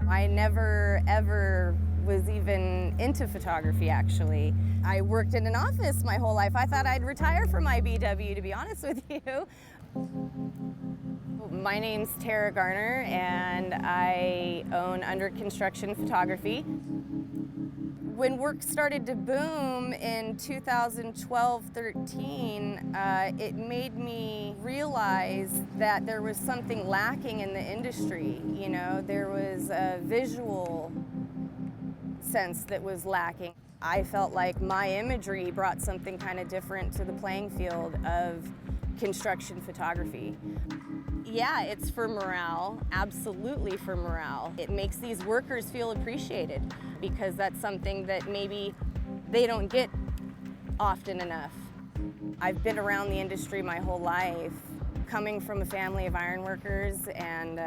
I never, ever was even into photography, actually. I worked in an office my whole life. I thought I'd retire from my BW, to be honest with you. My name's Garner, and I own Under Construction Photography. When work started to boom in 2012-13, it made me realize that there was something lacking in the industry. You know, there was a visual sense that was lacking. I felt like my imagery brought something kind of different to the playing field of construction photography. Yeah, it's for morale, absolutely for morale. It makes these workers feel appreciated because that's something that maybe they don't get often enough. I've been around the industry my whole life, coming from a family of ironworkers, and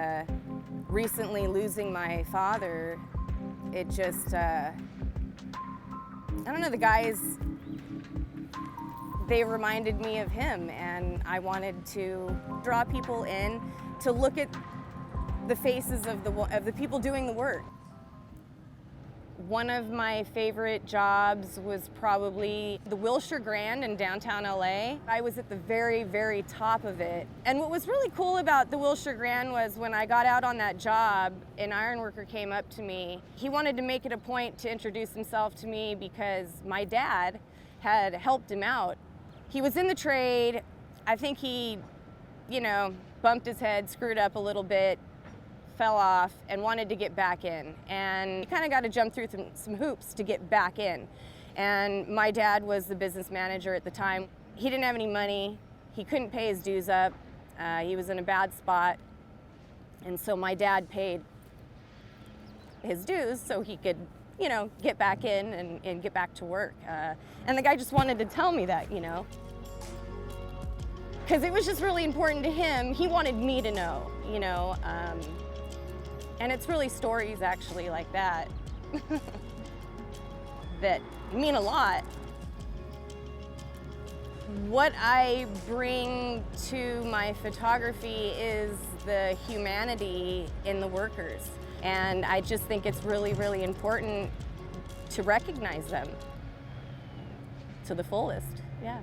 recently losing my father. It just, I don't know, the guys, they reminded me of him, and I wanted to draw people in to look at the faces of the people doing the work. One of my favorite jobs was probably the Wilshire Grand in downtown LA. I was at the very, very top of it. And what was really cool about the Wilshire Grand was when I got out on that job, an ironworker came up to me. He wanted to make it a point to introduce himself to me because my dad had helped him out. He was in the trade. I think he, bumped his head, screwed up a little bit, fell off, and wanted to get back in. And you kind of got to jump through some hoops to get back in. And my dad was the business manager at the time. He didn't have any money. He couldn't pay his dues up. He was in a bad spot. And so my dad paid his dues so he could, get back in and get back to work. And the guy just wanted to tell me that, because it was just really important to him. He wanted me to know, and it's really stories actually like that that mean a lot. What I bring to my photography is the humanity in the workers. And I just think it's really, really important to recognize them to the fullest, yeah.